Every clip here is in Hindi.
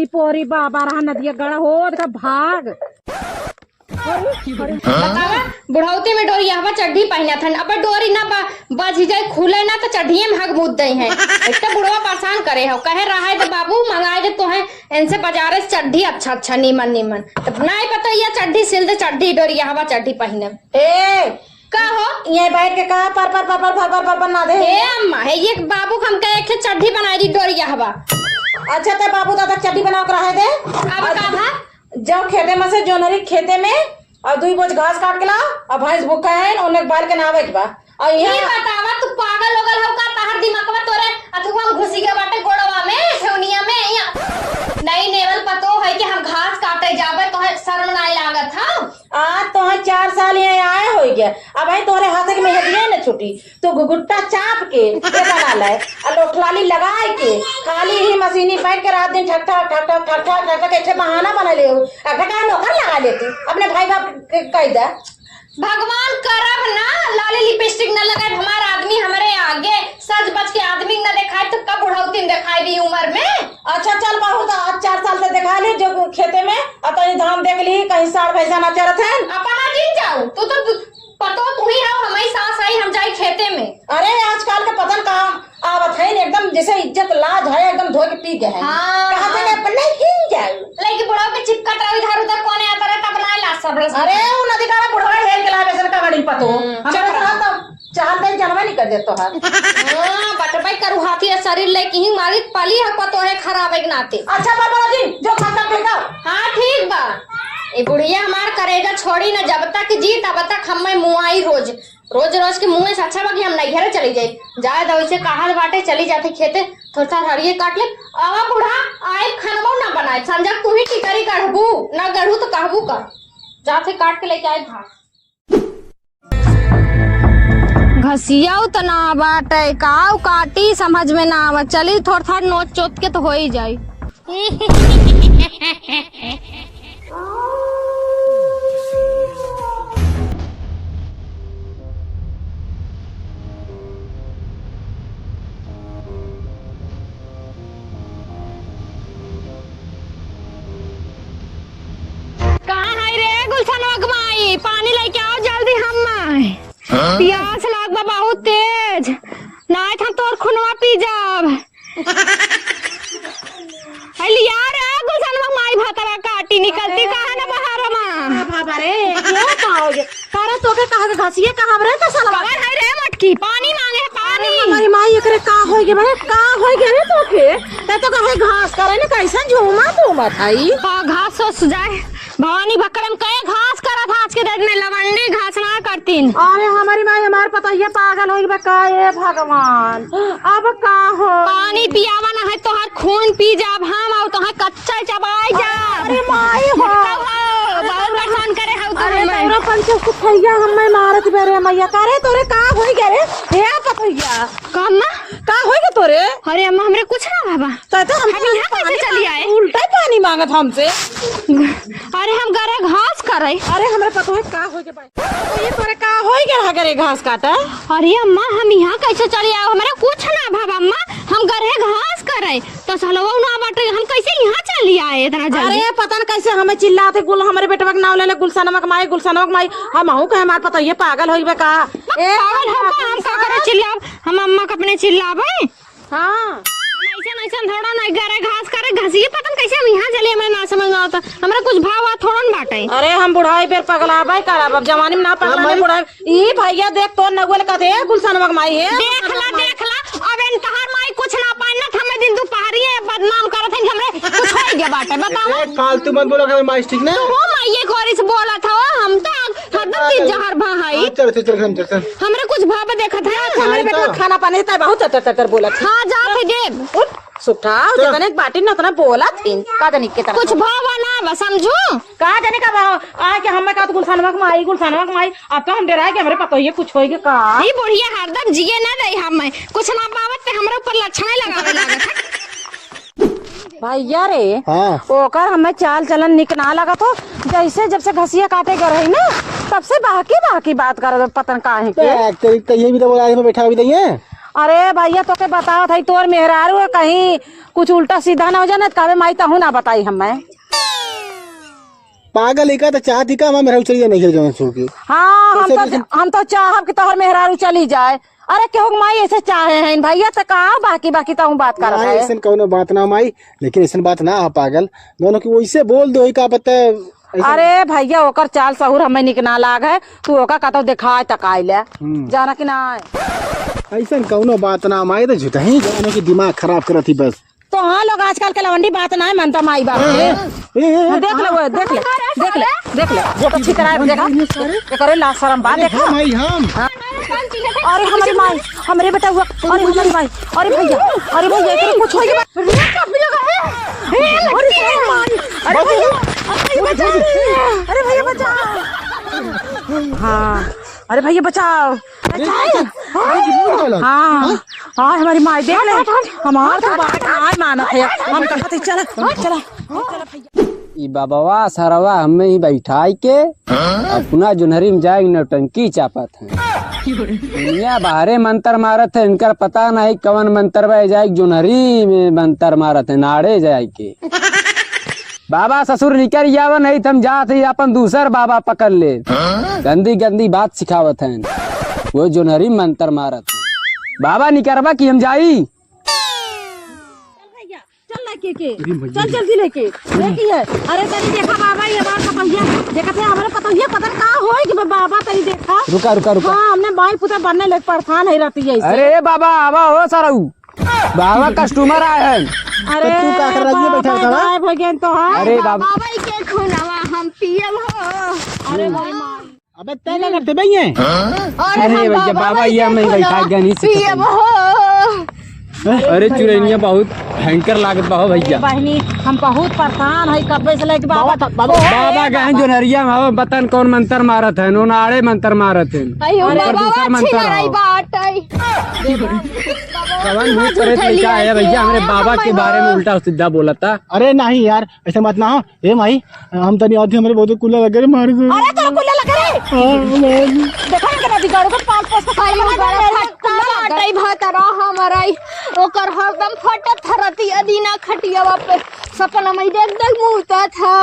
पोरी बाबा रहा नदिया गड़ा हो देखा भाग। बुढ़ौती में डोरी हवा चड्ढी पहना था अब डोरी ना बज जाए खुले ना तो चड्ढिए में हग मुद दई है। इतना बुढ़वा परेशान करे हो कहे रहा है तो बाबू मंगाए दे तो है इनसे बाजारे से चड्ढी अच्छा नीमन नीमन तो नहीं पता ये चड्ढी सिल दे चड्ढी डोरी हवा चड्ढी पहने ए का हो ये बैठ के कहा पर ना दे। ए अम्मा है ये बाबू हम कहे एक चड्ढी बनाई दी डोरी हवा। अच्छा तो बाबू दादा चड्ढी बनाओ कर रहे दे अब का भा जाओ खेते में से जोनरी खेते में और 2 बोझ घास काट के लाओ और भैंस भूखा है उन्हें बाल के नहावे के बा और ये बतावा तू पागल हो गल हो का तहर दिमागवा तोरे अथवा घुसी के बाटे गोड़वा में ठेवनिया में नहीं नेवल पतो है कि हम घास काटे जावे तो है शर्म नहीं लागत हां आज तो है 4 साल यहाँ आए हो गया अब भाई तोहरे हाथ में हदिया न छुटी तो घुघुट्टा चाप के ये बना ले और लोठलाली लगाए के खाली ही मशीनी बैठ के रात दिन ठक ठक ठक ठक ठक ठक ठक कैसे बहाना बना ले अगर का नौकर लगा लेती अपने भाई बाप कह दे भगवान करब ना लाली लिपस्टिक न लगाए हमारा आदमी हमारे आगे सज बच के आदमी न दिखाए तो कब बुढ़ौती में दिखाई दी उम्र में। अच्छा चल बहुत आज 4 साल से दिखा ली जो खेते में और कहीं धान देख ली कहीं साड़ भैंसा ना चरत है अपना जिन जाओ तू तो पतो तू ही हो हमारी सास आई हम जाई खेते में। अरे आजकल का पतन कहा आवत है एकदम जैसे इज्जत लाज है एकदम धो के पी गए हैं कहां से अपने हिल जाए लेकिन बुढ़ाओ के चिपकट रहा इधर उधर कोने आता रहता बनाए ला सब अरे वो नदी का बुढ़वा हेल के लावे से का गाड़ी पतो हमारे साथ तो चाहत नहीं जनवा नहीं कर दे तो हां बटबाई करू हाथी शरीर लेके ही मालिक पाली है पतो है खराब एक नाते। अच्छा बाबा जी जो खाता फेंका हां ठीक बा ये बुढ़िया हमार करेगा छोड़ी ना जब तक जी तब तक हम मुआई रोज रोज रोज के मुंह से अच्छा बाकी हम नहीं घरे चली जाए जाए दो इसे कहाल बाटे चली जाते खेते थोड़ा हरिये काट ले आवा बूढ़ा आए खानवा ना बनाए संजक तू ही टिकरी गढ़बू ना गढ़ू तो कहबू का जाते काट के लेके आए था घसियाऊ तो ना बाटे काऊ काटी समझ में ना आवा चली थोड़ा नोच चोट के तो हो ही जाई। पानी लेके आओ जल्दी हम प्यास लाग बहुत तेज नहीं था तोर खुनवा पी जाब यार गुलशन माई भातरा काटी निकलती कहां ना बाहर में बाबा रे क्यों पाओगे तारा तो के कहा के घसिए कहां रे तो साला नहीं रे मटकी पानी मांगे पानी हमारी माई एकरे का होगे बड़े का होगे रे तो के तो कहे घास करे ने कैसन झूमा तो मत आई घास सोच जाए भवानी भक्कड़म कहे घास करा था आज के डेट में लवंडी घास ना करतीन। अरे हमारी माई हमार पता ये पागल होगी बका ये भगवान अब का हो पानी पियावा ना है तो हर खून पी जाब हम और तो हर कच्चा चबाई जा। अरे माई हो बहुत परेशान करे हो तो अरे तोरा पंच सुखैया हमें मारत बेरे मैया करे तोरे का होई गे रे हे पतैया कम्मा का होई गे तोरे अरे अम्मा हमरे कुछ ना बाबा तो हम यहाँ कैसे चली आए उल्टा पानी मांगत हमसे अरे हम गरे घास करे अरे हमरे पता है का होई गे भाई तो ये तोरे का होई गे गरे घास काटा अरे अम्मा हम यहाँ कैसे चली आए हमरे कुछ ना बाबा अम्मा हम गरे घास करे तो सलवा ना बाटे हम कैसे यहाँ चली आए इतना जल्दी। अरे पता न कैसे हमें चिल्लाते गुल हमारे बेटवा के नाम ले ले गुलशनमक माई हम आहू कहे हमार पता ये पागल होई बे का ए पागल हम का करे चिल्लाब हम अम्मा के अपने चिल्लाबे हां ऐसा थोड़ा नहीं गरे घास करे घसिए पता कैसे हम यहाँ चले हमें ना समझ में आता हमरा कुछ भाव थोड़ा न बाटे। अरे हम बुढ़ाई पे पगलाबे करब अब जवानी में ना पगलाबे बुढ़ाई ई भैया देख तो नगुल कथे गुलशनमक माई है देख ला अब इन तहार माई कुछ ना पाना हमें दिन दोपहरी बदनाम करत है हमरे कुछ हो गया बाटे बताओ फालतू मत बोलो कर माई ठीक ना वो माई कोरी से बोला था हम तो हरदम तीन जहर भाई चल हमरे कुछ भाव देखत है हमारे बेटा खाना पानी देता है बहुत तर बोलत हां जा थे देव उठ सुठा जतने एक बाटी न तना बोला थीन का जाने के तरह कुछ भाव ना बस समझो का जाने का भाव आ के हमें का गुलशनमक माई अब तो हम डरा के हमरे पता ये कुछ होई के का ई बुढ़िया हरदम जिए ना दे हमें कुछ ना पावत पे हमरे ऊपर लक्षण लगावे लागत है भैया रे हां ओकर हमें चाल चलन निक ना लगा तो जैसे जब से घसिया काटे गए रही ना तब से बाकी बात कर पतन का है तो ये भी तो बोला है बैठा भी नहीं है अरे भैया तो के बताओ था तोर मेहरारू है कहीं कुछ उल्टा सीधा ना हो जाए ना तो कहे माई तहू ना बताई हमें। पागल एक तो चाहती का मेरा चली जाए नहीं जाए छोड़ के। हाँ हम तो चाहब कि तोहर मेहरारू चली जाए। अरे केहू माई ऐसे चाहे हैं भैया तो कहा बाकी बाकी तो बात कर रहा है। ऐसा कौनो बात ना माई, लेकिन ऐसा बात ना हो पागल दोनों की वैसे बोल दो का पता। अरे भैया ओकर चाल सहूर हमें निक ना लाग है तू ओका कहता दिखाए तकाई ले जाना कि ना। ऐसा कौनो बात ना माई तो झूठा ही जाने की दिमाग खराब करती बस। तो हाँ लोग आजकल के लवंडी बात ना मानता माई बाप देख ले वो देख ले देख ले देख ले वो तो ठीक कराए देखा करे ला शर्म बात देखा माई हम अरे हमारी माई हमारे बेटा हुआ अरे हमारी माई अरे भैया तेरे कुछ हो गया अरे भैया बचाओ। हाँ अरे भैया बचाओ हाँ हाँ हमारी माई देख ले हमार तो बात आज माना है हम कहते चला चला भैया। ई बाबा सरवा हमें ही बैठाई के अपना जुनहरी में जाए नौटंकी चापत है। दुनिया बाहरे मंतर मारत है, इनका पता नहीं कवन मंतर बह जाए जुनहरी में मंतर मारत है नाड़े जाए के। बाबा ससुर निकल जावा नहीं तम जात ही अपन दूसर बाबा पकड़ ले गंदी गंदी बात सिखावत है वो जुनहरी में मंतर मारत है। बाबा निकरवा की हम जाई चल लेके चल जल्दी लेके है। अरे तनी देखा बाबा ये बात पतंगिया देखा थे हमारे पतंगिया पता का होए कि बाबा तनी देखा रुका रुका रुका। हाँ हमने बाई पुता बनने लग परेशान है रहती है। अरे बाबा आवा हो सारू बाबा कस्टमर आए हैं। अरे तू क्या कर रही है बैठा था? भगन तो है अरे बाबा के खुनावा हम पियम हो। अरे भाई माई अबे तय क्या करते भैया? अरे भैया बाबा ये मैं बैठा गया पियम हो। अरे चुरैनिया बहुत भयंकर लागत बा हो भैया। बहनी हम बहुत परेशान है कब से लेके बाबा बाबा गए जो नरिया में हो बतन कौन मंत्र मारत है नो नाड़े मंत्र मारत है। अयो अरे बाबा दूसरा अच्छी मंत्र लड़ाई आओ। बात है। कवन भूत प्रेत में क्या है भैया हमारे बाबा के बारे में उल्टा सीधा बोला था। अरे नहीं यार ऐसा मत ना हो। ए माई हम तो नहीं आते हमारे बहुत कुल्ला लग रहे मार दो। अरे तो कुल्ला लग रहे देखा ना बिगाड़ो को 5-5 का अयो बड़ा फट्टा बाटई भतरा हमरई ओकर हरदम फटत थरती अदीना खटियावा पे सपना में देख देख मुहता था।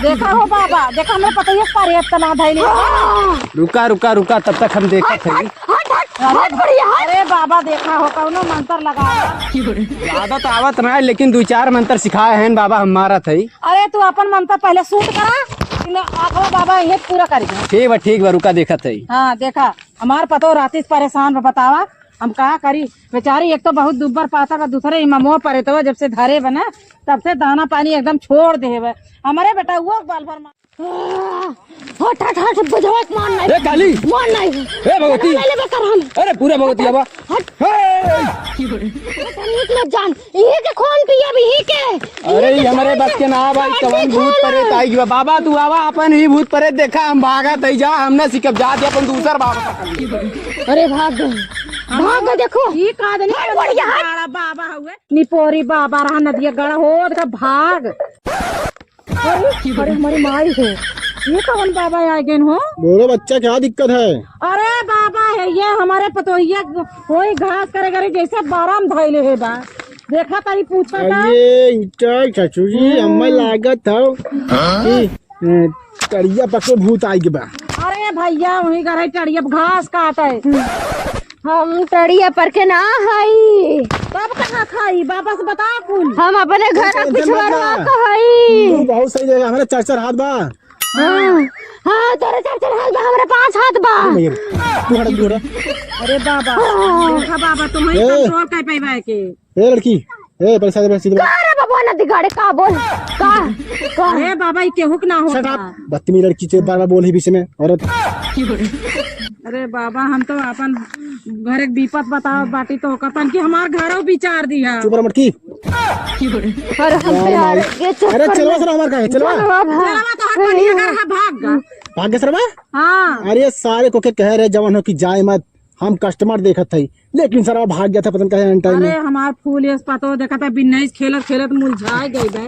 देखा हो बाबा देखा हमें पता ही पारे तना धैले। रुका रुका रुका तब तक हम देखा थे। अरे बाबा देखा हो कौनो मंत्र लगा ज्यादा तो आवत ना लेकिन 2-4 मंत्र सिखाए हैं बाबा हमारा थे। अरे तू अपन मंत्र पहले शूट करा आखिर बाबा ये पूरा करेगा। ठीक बा रुका देखा थे। हाँ देखा हमार पतो राती से परेशान बतावा हम कहा करी बेचारी एक तो बहुत दुब्बर पाता का दूसरे इमामो परे तो जब से धरे बना तब से दाना पानी एकदम छोड़ दे हमारे बेटा वो बाल भर हट हट हट बजवाक मान नहीं ए काली मान नहीं ए भगवती ले बेकर हम अरे पूरा भगवती आवा हट हे! मत जान ये के खून पिया भी ही के अरे ये हमारे बस के ना भाई कवन भूत प्रेत आई बा। बाबा तू आवा अपन ही भूत प्रेत देखा हम भागा तई जा हमने सिकब जा दिया अपन दूसर बाबा पकड़ लिया। अरे भाग भाग देखो ये का नहीं बढ़िया बाबा हुए निपोरी बाबा रहा नदिया गड़ा हो देखा भाग। अरे हमारी माई है ये कौन बाबा आ गए हो? बोलो बच्चा क्या दिक्कत है? अरे बाबा है ये हमारे पतोहिया कोई घास करे करे जैसे बाराम धैले है बा देखा तारी पूछा था। अरे इटा चाचू जी हमें लागत था कि करिया पके भूत आई के बा। अरे भैया वही करे चढ़िया घास काटे हम टड़िया पर के ना हाई तब कहाँ खाई बाबा से बता कुल हम अपने घर पिछवाड़ा कहई। तू बहुत सही जगह हमारे 4-4 हाथ बा। हाँ तोरे 4-4 हाथ बा हमारे 5 हाथ बा। तू हट दूर। अरे बाबा देखा बाबा तुम्हें कंट्रोल कर पाई के ए लड़की ए पैसा दे पैसा दे। अरे बाबा ना दिगाड़े का बोल का अरे बाबा ये केहू ना हो बदतमीज लड़की से बार-बार बोल ही बीच में औरत। अरे बाबा हम तो अपन घर एक विपत बताओ बाटी तो कतन की हमार घरों विचार दिया। चुप रह मटकी। अरे हम प्यार के अरे चलवा सर हमार का है चलवा तो हर बढ़िया घर है भाग भाग्य सर बा। हाँ अरे सारे को के कह रहे जवान हो कि जाए मत हम कस्टमर देखत थे लेकिन सर भाग गया था पता नहीं कहे टाइम अरे में। हमार फूल ये पतो देखा था बिन्नैस खेलत खेलत मुरझा गई बे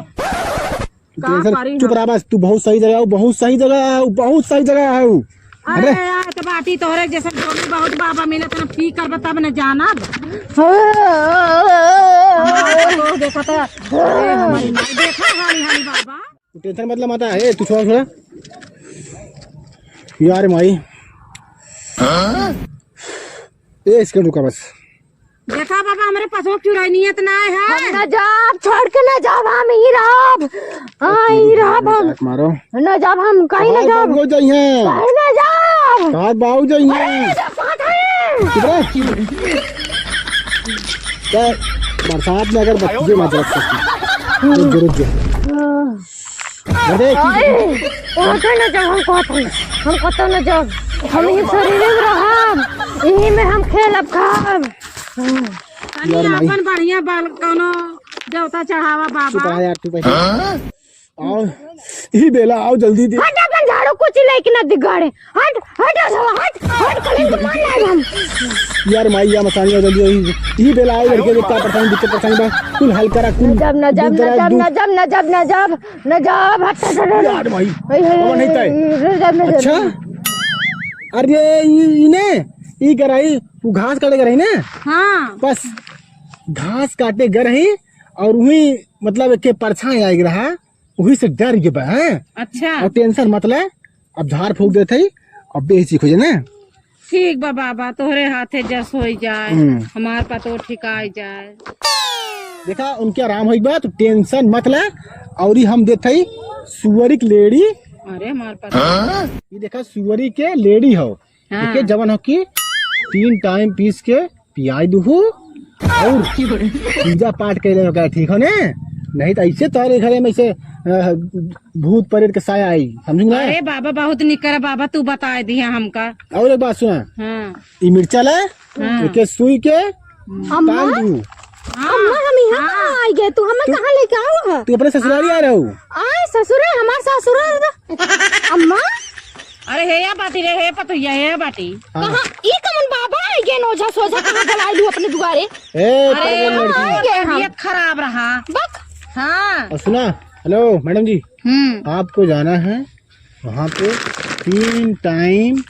चुप रहा बस तू बहुत सही जगह है बहुत सही जगह है बहुत सही जगह है। अरे यार के बाटी तोहरे जैसे जोड़ी बहुत बाबा मिले तो पी कर तब न जानब। देखा तो हमारी माई देखा हाली हाली बाबा। टेंशन मतलब माता है तू छोड़ थोड़ा यार माई। ये इसके रुका बस। देखा बाबा हमारे पशु चुराई नियत ना है। न जाब छोड़ के न जाब हम ही रहब। हाँ ही रहब हम। मारो न जाब हम कहीं न जाब। बाबू जाइए कहीं न जाब। कहाँ बाबू जाइए क्या बरसात में अगर बच्चे मत रख सकती रुक जा न जाब हम कहते न जाब हम ही शरीर में रहब यही में हम खेलब खाब। अपन बढ़िया बाल कोनो देवता चढ़ावा बाबा। यार तू पैसे आओ यही बेला आओ जल्दी दे। हट अपन झाड़ू कुछ लेके न दिगाड़े। हट हट हट कहीं तो मान लाए हम। यार माई या मसानी जल्दी यही बेला आओ लड़के का परेशानी दिक्कत परेशानी बा कुल हल करा कुल न जब हट यार माई बाबा नहीं तय। अच्छा अरे इने ई कराई वो घास काटे कराई ना। हाँ बस घास काटे गर ही और वही मतलब के परछाई आएग रहा वही से डर के बा है। अच्छा और टेंशन मत ले अब झाड़ फूक देते ही अब बेची खोजे ना। ठीक बा बाबा तोहरे हाथे जस हो जाए हमार पतो ठिकाई जाए। देखा उनके आराम हो बा तो टेंशन मत ले और हम देते ही सुअरी की लेडी। अरे हमार पतो ये देखा सुअरी के लेडी हो के जवन हो की 3 टाइम पीस के पियाई दूहू और पूजा पाठ कैले होगा ठीक हो ने। नहीं तो ऐसे तारे घरे में से भूत प्रेत के साया आई समझू ना। अरे बाबा बहुत निकर बाबा तू बता दिया हमका। और एक बात सुना हाँ ये मिर्चा ले के सुई के टांग दू। अम्मा हम यहाँ कहाँ आ गए तू हमें कहाँ लेके आओ है? तू अपने ससुराली आ रहा हूँ। आए ससुर हमार ससुर अम्मा अरे हे या बाटी रे हे पतो ये बाटी कहाँ ई कमन बाबा आ गए नोझा सोझा कहाँ बुलाई लू अपने दुआरे। अरे लड़की तबीयत खराब रहा बक हाँ। और सुना हेलो मैडम जी आपको जाना है वहाँ पे 3 टाइम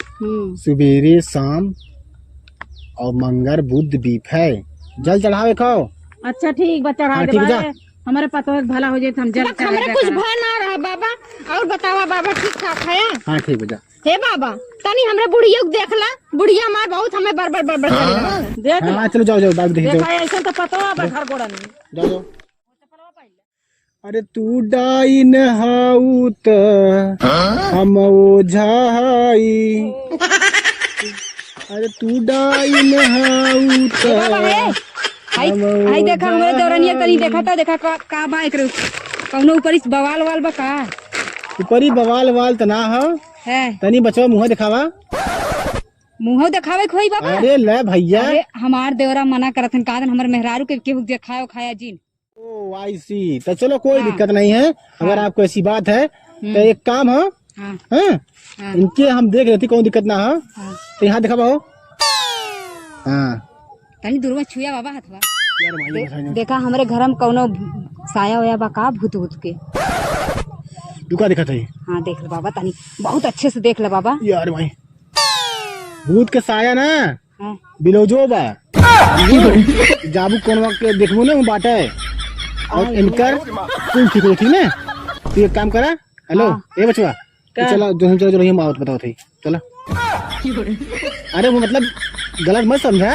सवेरे शाम और मंगर बुध बीफ है जल चढ़ावे खाओ। अच्छा ठीक बा चढ़ा हाँ, दे ठीक है, बाबा। हमारे पतो भला हो जाए हम जल चढ़ा हमरे दे कुछ करा। भय ना रहा बाबा। और बतावा बाबा ठीक ठाक है? हाँ ठीक है जा। हे बाबा तनी हमरे बुढ़िया को देखला बुढ़िया हमार बहुत हमें बरबर बरबर करी रहा। देख हाँ चलो जाओ जाओ बाबू देख देखा जाओ ऐसा तो पतो है घर गोड़ा में। जाओ जाओ। अरे तू डाइन हाउ त हम ओझाई। अरे तू डाइन हाउ त आई देखा हमरे दौरनिया तनी देखा था देखा का बा एकरे कौनो ऊपर इस बवाल वाल बा का ऊपरी बवाल वाल तना हो है तनी बचवा मुँह दिखावा। मुंह दिखावे खोई बाबा। अरे ले भैया अरे हमार देवरा मना करथन कादन हमर मेहरारू के केहू देखायो खाया जीन। ओ आई सी तो चलो कोई दिक्कत नहीं है। अगर आपको ऐसी बात है तो एक काम हो इनके हम देख रहे थे कोई दिक्कत ना हो तो यहाँ दिखा हो। हाँ तनी दूरवा छुया बाबा हथवा यार माई देखा हमरे घर में कौनो साया होया बा का भूत भूत के। दुका दिखा था हाँ देख ले बाबा तनी बहुत अच्छे से देख ले बाबा। यार भाई भूत के साया ना हाँ। बिलोजो बा जाबू कौन के देखबो ना बाटे और इनकर कुल ठीक हो ठीक ना। तू एक काम करा हेलो ए बचवा चलो जो चलो चलो हम आवत बताओ थे चलो। अरे वो मतलब गलत मत समझा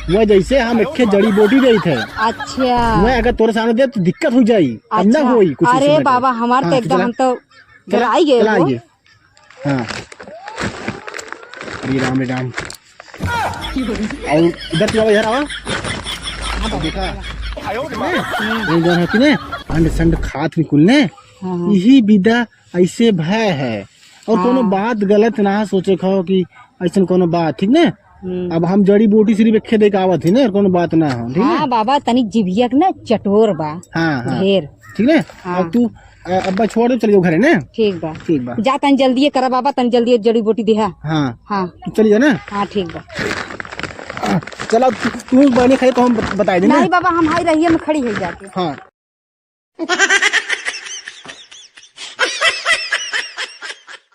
वो जैसे हम एक जड़ी बूटी गई थे अच्छा मैं अगर तोरे सामने दे तो दिक्कत हो जाई अच्छा। ना होई कुछ अरे बाबा हमार तो एकदम हम तो डराई गए चला हो। आइए। हाँ श्री राम और इधर चला इधर आओ देखा ये जो है कि ने अंड संड खात निकुलने यही विदा ऐसे भय है और कोनो बात गलत ना सोचे खो कि ऐसा कोनो बात ठीक ने। अब हम जड़ी बूटी सिर्फ एक देख आवत ही ना और कोनो बात ना हो ठीक हाँ बाबा तनी जिभिया के ना चटोर बा हाँ ढेर ठीक ने। अब तू अब्बा छोड़ दे चल जाओ घरे ना। ठीक बा ठीक बा जा तनी जल्दी करा बाबा तनी जल्दी जड़ी बूटी दिहा। हाँ हाँ तू चली जा ना। हाँ ठीक बा। चलो तू बनी खाई तो हम बताए देना। नहीं बाबा हम हाई रहिए में खड़ी हो जाके। हाँ